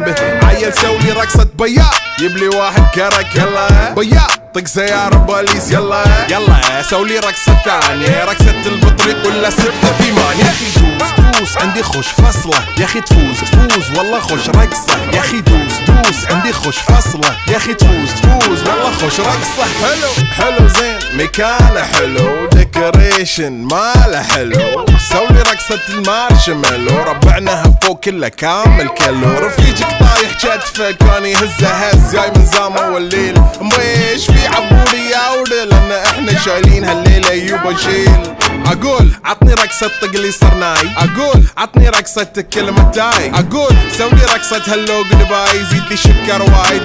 به. عيل سولي رقصة بياع، يبلي واحد كرك يلا بياع، طق سيارة بوليس يلا يلا. سولي رقصة ثانية، رقصة البطريق ولا 6-8. يا اخي دوس عندي خوش فصلة، يا اخي تفوز والله خوش رقصة. يا اخي دوس عندي خوش فصلة، يا اخي تفوز والله خوش رقصة. حلو زين مكانه حلو، ديكوريشن ماله حلو. سولي رقصة المارشميلو، ربعناها فوق كله كامل كيلو. رفيجك طايح كتفه كان يهزه هز، جاي من زامه والليل مبيش في عبوري يا ولد، لان احنا شايلين هالليلة يوبا شيل. اقول عطني رقصة طقلي صرناي، اقول عطني رقصة كلمة تاي، اقول سولي رقصة هلو جود باي، زيد لي شكر وايد.